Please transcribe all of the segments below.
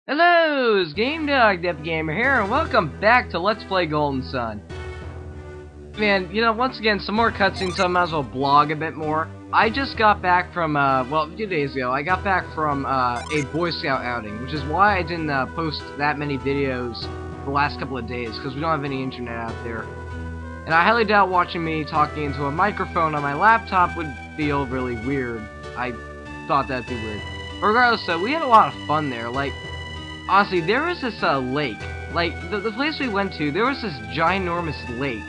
Hello, it's Game Dog Def Gamer here, and welcome back to Let's Play Golden Sun. Man, once again, some more cutscenes, so I might as well blog a bit more. I just got back from, well, a few days ago, I got back from, a Boy Scout outing, which is why I didn't, post that many videos the last couple of days, because we don't have any internet out there. And I highly doubt watching me talking into a microphone on my laptop would feel really weird. I thought that'd be weird. But regardless, though, we had a lot of fun there, like, honestly, there was this, lake. Like, the place we went to, there was this ginormous lake.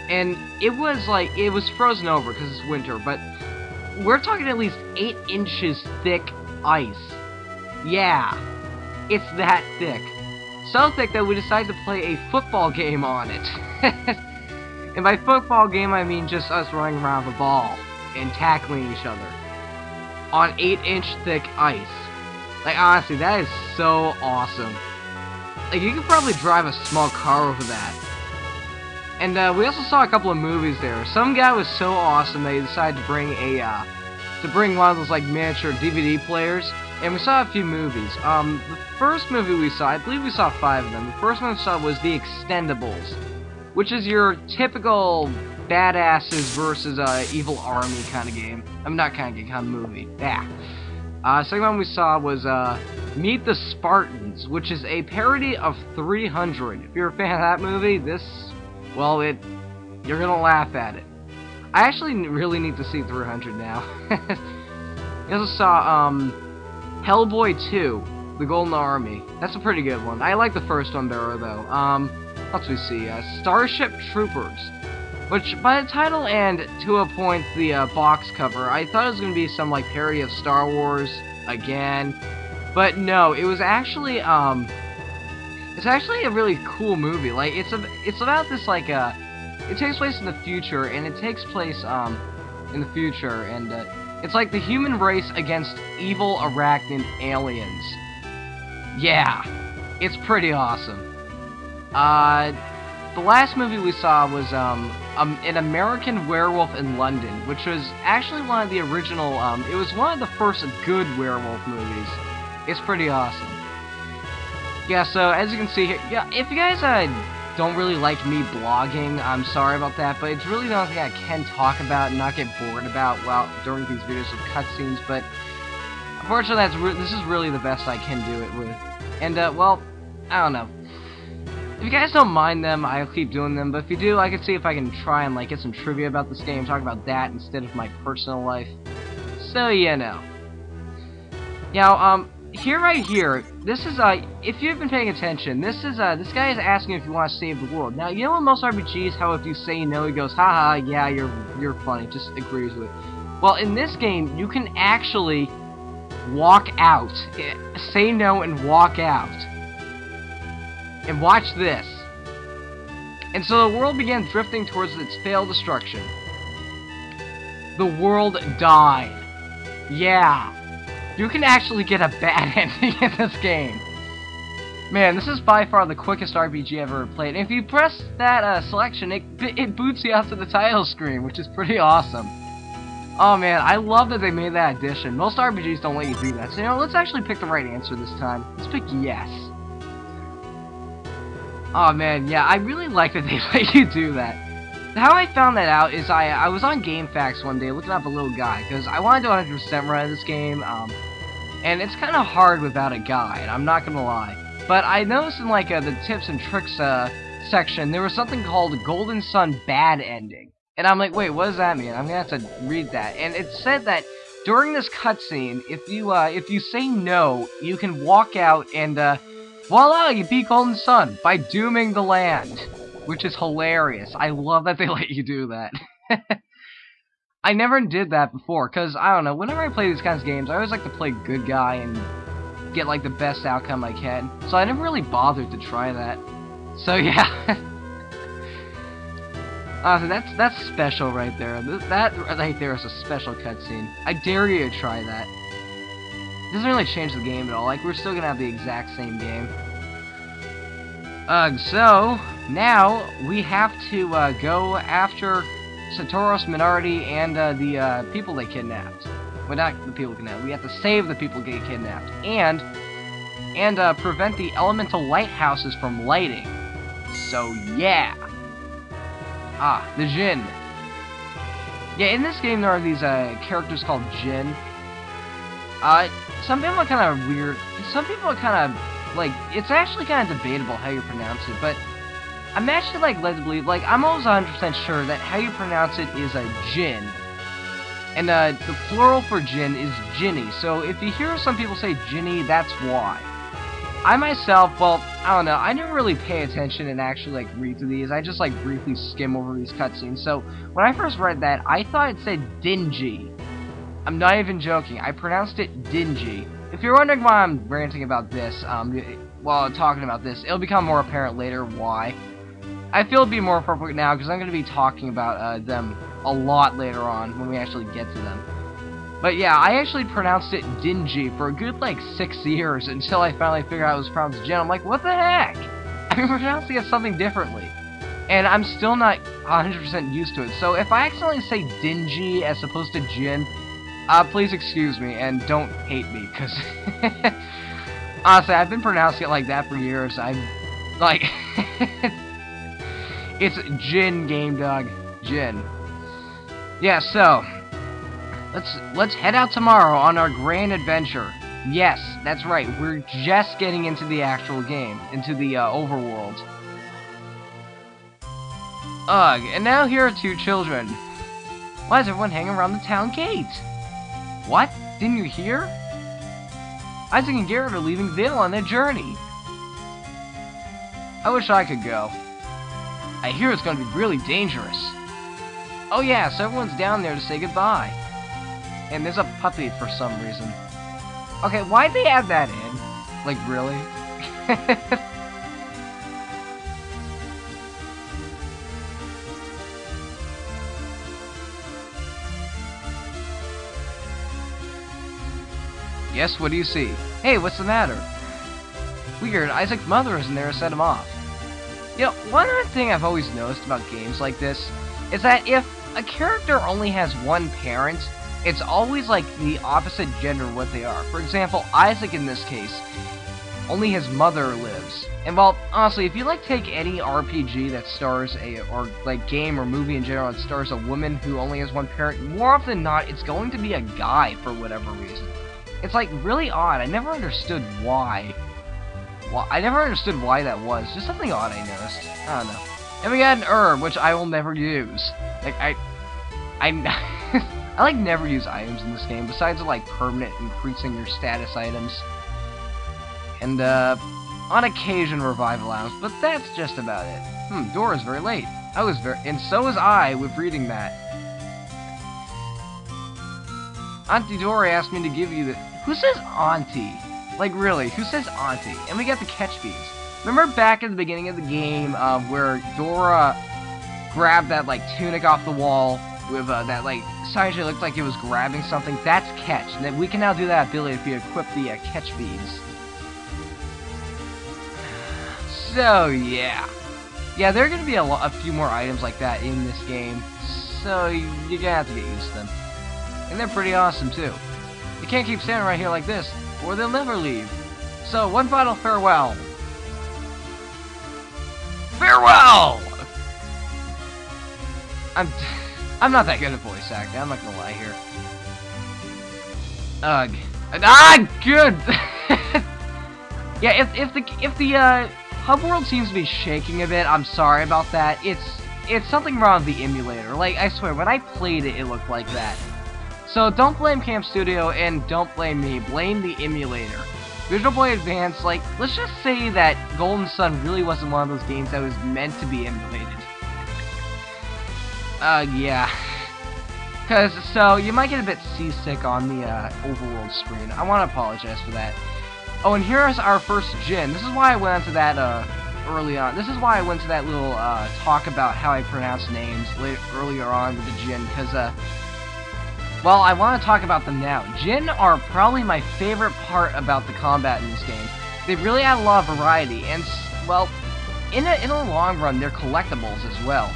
And it was frozen over because it's winter, but we're talking at least 8 inches thick ice. Yeah, it's that thick. So thick that we decided to play a football game on it. And by football game, I mean just us running around the ball and tackling each other on 8-inch thick ice. Like, honestly, that is so awesome. Like, you could probably drive a small car over that. And, we also saw a couple of movies there. Some guy was so awesome that he decided to bring one of those, like, miniature DVD players. And we saw a few movies. The first movie we saw, I believe we saw 5 of them. The first one we saw was The Expendables, which is your typical badasses versus, evil army kind of game. I mean, not kind of game, kind of movie. Yeah. Second one we saw was, Meet the Spartans, which is a parody of 300. If you're a fan of that movie, well, you're gonna laugh at it. I actually really need to see 300 now. We also saw, Hellboy 2, The Golden Army. That's a pretty good one. I like the first one better, though. What else we see? Starship Troopers. Which, by the title and, to a point, the, box cover, I thought it was gonna be some, like, parody of Star Wars again. But no, it was actually, it's actually a really cool movie. Like, it's about this, like, it takes place in the future, and it takes place, in the future, and, it's like the human race against evil arachnid aliens. Yeah, it's pretty awesome. The last movie we saw was, An American Werewolf in London, which was actually one of the original, it was one of the first good werewolf movies. It's pretty awesome. Yeah, so as you can see here, yeah, if you guys don't really like me blogging, I'm sorry about that, but it's really the only thing I can talk about and not get bored about during these videos with cutscenes, but unfortunately this is really the best I can do it with. And, well, I don't know. If you guys don't mind them, I'll keep doing them, but if you do, I can see if I can try and, like, get some trivia about this game, talk about that instead of my personal life. So, you know. Now, right here, this is, if you've been paying attention, this guy is asking if you want to save the world. Now, you know in most RPGs, how if you say no, he goes, haha, yeah, you're funny, just agrees with it. Well, in this game, you can actually walk out. Say no and walk out. And watch this. And so the world began drifting towards its failed destruction. The world died. Yeah. You can actually get a bad ending in this game. Man, this is by far the quickest RPG I've ever played. And if you press that selection, it boots you out to the title screen, which is pretty awesome. Oh man, I love that they made that addition. Most RPGs don't let you do that. So, let's actually pick the right answer this time. Let's pick yes. Oh man, yeah, I really like that they let you do that. How I found that out is I was on GameFAQs one day looking up a little guide, because I wanted to 100% run this game, and it's kind of hard without a guide, I'm not gonna lie. But I noticed in, like, the tips and tricks, section, there was something called Golden Sun Bad Ending. And I'm like, wait, what does that mean? I'm gonna have to read that. And it said that during this cutscene, if you say no, you can walk out and, voila, you beat Golden Sun by dooming the land, which is hilarious. I love that they let you do that. I never did that before, because, I don't know, whenever I play these kinds of games, I always like to play good guy and get, like, the best outcome I can. So I never really bothered to try that. So, yeah. So that's special right there. That right there is a special cutscene. I dare you to try that. It doesn't really change the game at all. Like, we're still gonna have the exact same game. So, now, we have to, go after Satoros Minardi and, the, people they kidnapped. Well, not the people kidnapped. We have to save the people getting kidnapped. And, and prevent the elemental lighthouses from lighting. So yeah. Ah, the Djinn. Yeah, in this game there are these characters called Djinn. Some people are kind of weird. Some people are kind of, like, it's actually kind of debatable how you pronounce it, but I'm actually, like, led to believe, like, I'm almost 100% sure that how you pronounce it is a Djinn. And, the plural for Djinn is Jinny, so if you hear some people say Jinny, that's why. I myself, well, I don't know, I never really pay attention and actually, like, read through these. I just, like, briefly skim over these cutscenes. So, when I first read that, I thought it said Dingy. I'm not even joking. I pronounced it Dingy. If you're wondering why I'm ranting about this, while talking about this, it'll become more apparent later why. I feel it'd be more appropriate now, because I'm going to be talking about, them a lot later on, when we actually get to them. But yeah, I actually pronounced it Dingy for a good, like, 6 years until I finally figured out it was pronounced Djinn. I'm like, what the heck? I've been pronouncing it something differently. And I'm still not 100% used to it. So if I accidentally say Dingy as opposed to Djinn, please excuse me and don't hate me, because honestly, I've been pronouncing it like that for years. I'm, like, it's Djinn, Game Dog. Djinn. Yeah, so let's head out tomorrow on our grand adventure. Yes, that's right. We're just getting into the actual game, into the overworld. Ugh, and now here are 2 children. Why is everyone hanging around the town gate? What? Didn't you hear? Isaac and Garrett are leaving Vale on their journey. I wish I could go. I hear it's going to be really dangerous. Oh yeah, so everyone's down there to say goodbye. And there's a puppy for some reason. Okay, why'd they add that in? Like, really? Yes, what do you see? Hey, what's the matter? Weird, Isaac's mother isn't there to set him off. You know, one other thing I've always noticed about games like this is that if a character only has one parent, it's always like the opposite gender of what they are. For example, Isaac in this case, only his mother lives. And well, honestly, if you like take any RPG that stars or like game or movie in general that stars a woman who only has one parent, more often than not, it's going to be a guy for whatever reason. It's like really odd. I never understood why. I never understood why that was. Just something odd I noticed. I don't know. And we got an herb, which I will never use. Like, I like never use items in this game, besides like permanent increasing your status items. And, on occasion revival items, but that's just about it. Dora's very late. And so was I with reading that. Auntie Dora asked me to give you the... Who says auntie? Like, really, who says auntie? And we got the catch beads. Remember back at the beginning of the game, where Dora grabbed that, like, tunic off the wall with, that, like, Sanjay looked like it was grabbing something? That's catch. And then we can now do that ability if we equip the, catch beads. So, yeah. Yeah, there are gonna be a few more items like that in this game, so you're gonna have to get used to them. And they're pretty awesome, too. You can't keep standing right here like this, or they'll never leave. So, one final farewell. Farewell! I'm not that good at voice acting, I'm not gonna lie here. Ugh. Good! Yeah, if the hub world seems to be shaking a bit, I'm sorry about that. It's something wrong with the emulator. Like, I swear, when I played it, it looked like that. So don't blame Camp Studio, and don't blame me. Blame the emulator. Visual Boy Advance, like, let's just say that Golden Sun really wasn't one of those games that was meant to be emulated. Yeah. So, you might get a bit seasick on the, overworld screen. I want to apologize for that. Oh, and here's our first Djinn. This is why I went into that, early on. This is why I went to that little, talk about how I pronounce names earlier on with the Djinn, because, well, I want to talk about them now. Djinn are probably my favorite part about the combat in this game. They really add a lot of variety, and, well, in the long run, they're collectibles as well.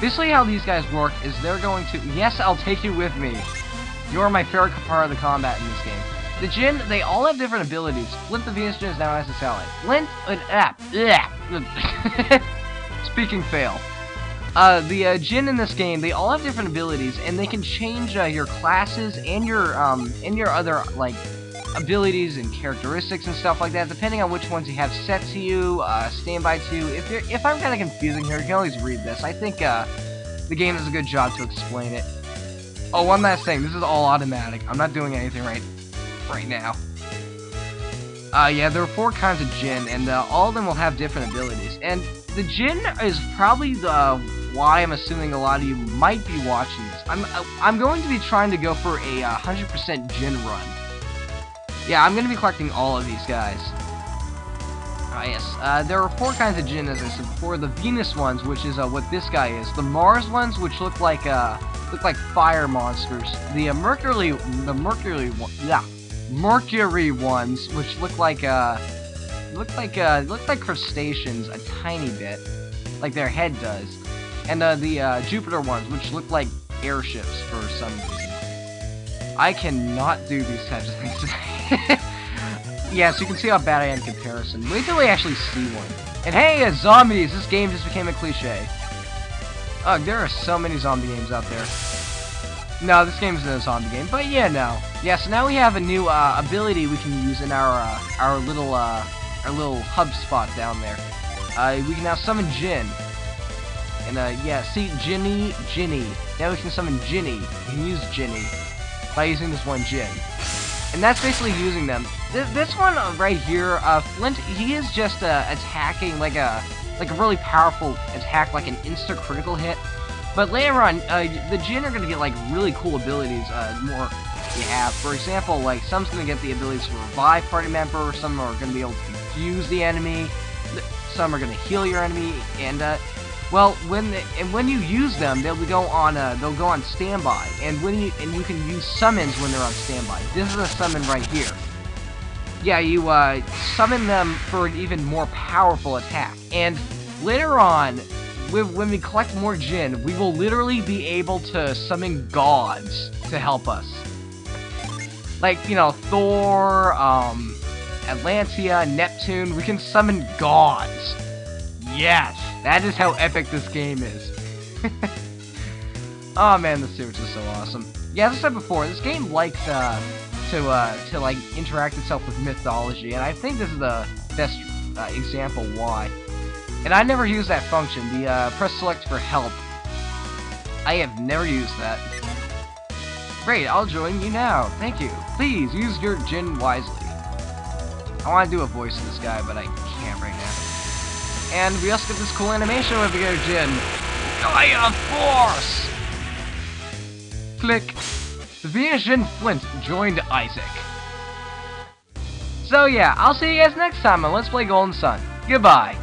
Basically how these guys work is they're going to... Yes, I'll take you with me. You are my favorite part of the combat in this game. The Djinn, they all have different abilities. Flint the Venus Djinn is now as its ally. Flint and speaking fail. The Djinn in this game, they all have different abilities, and they can change your classes and your other like abilities and characteristics and stuff like that, depending on which ones you have set to you, standby to you. If I'm kind of confusing here, you can always read this. I think the game does a good job to explain it. Oh, one last thing. This is all automatic. I'm not doing anything right now. Yeah, there are 4 kinds of Djinn, and all of them will have different abilities. And the Djinn is probably why I'm assuming a lot of you might be watching this. I'm going to be trying to go for a 100% Djinn run. Yeah, I'm going to be collecting all of these guys. Yes. There are 4 kinds of Djinn, as I said before. The Venus ones, which is what this guy is. The Mars ones, which look like fire monsters. The Mercury ones, which look like crustaceans a tiny bit, like their head does. And the Jupiter ones, which look like airships for some reason. I cannot do these types of things today. Yeah, so you can see how bad I am in comparison. Wait till we actually see one. And hey, zombies! This game just became a cliche. Ugh, there are so many zombie games out there. No, this game isn't a zombie game, but yeah, no. Yeah, so now we have a new ability we can use in our little hub spot down there. We can now summon Djinn. And yeah, see, Jinny. Now we can summon Jinny. We can use Jinny by using this one Djinn. And that's basically using them. This one right here, Flint, he is just attacking like a really powerful attack, like an insta critical hit. But later on, the Djinn are gonna get like really cool abilities. More you have, for example, like some's gonna get the abilities to revive party member, some are gonna be able to confuse the enemy, some are gonna heal your enemy, and well, when you use them, they'll go on standby, and you can use summons when they're on standby. This is a summon right here. Yeah, you summon them for an even more powerful attack, and later on, when we collect more Djinn, we will literally be able to summon gods to help us. Like, you know, Thor, Atlantia, Neptune, we can summon gods. Yes, that is how epic this game is. Oh man, the series is so awesome. Yeah, as I said before, this game likes to like interact itself with mythology, and I think this is the best example why. And I never used that function, the press select for help. I have never used that. Great, I'll join you now. Thank you. Please use your Djinn wisely. I want to do a voice of this guy, but I can't right now. And we also get this cool animation with the Djinn. Gaia Force! Click. The Venus Djinn Flint joined Isaac. So yeah, I'll see you guys next time on Let's Play Golden Sun. Goodbye.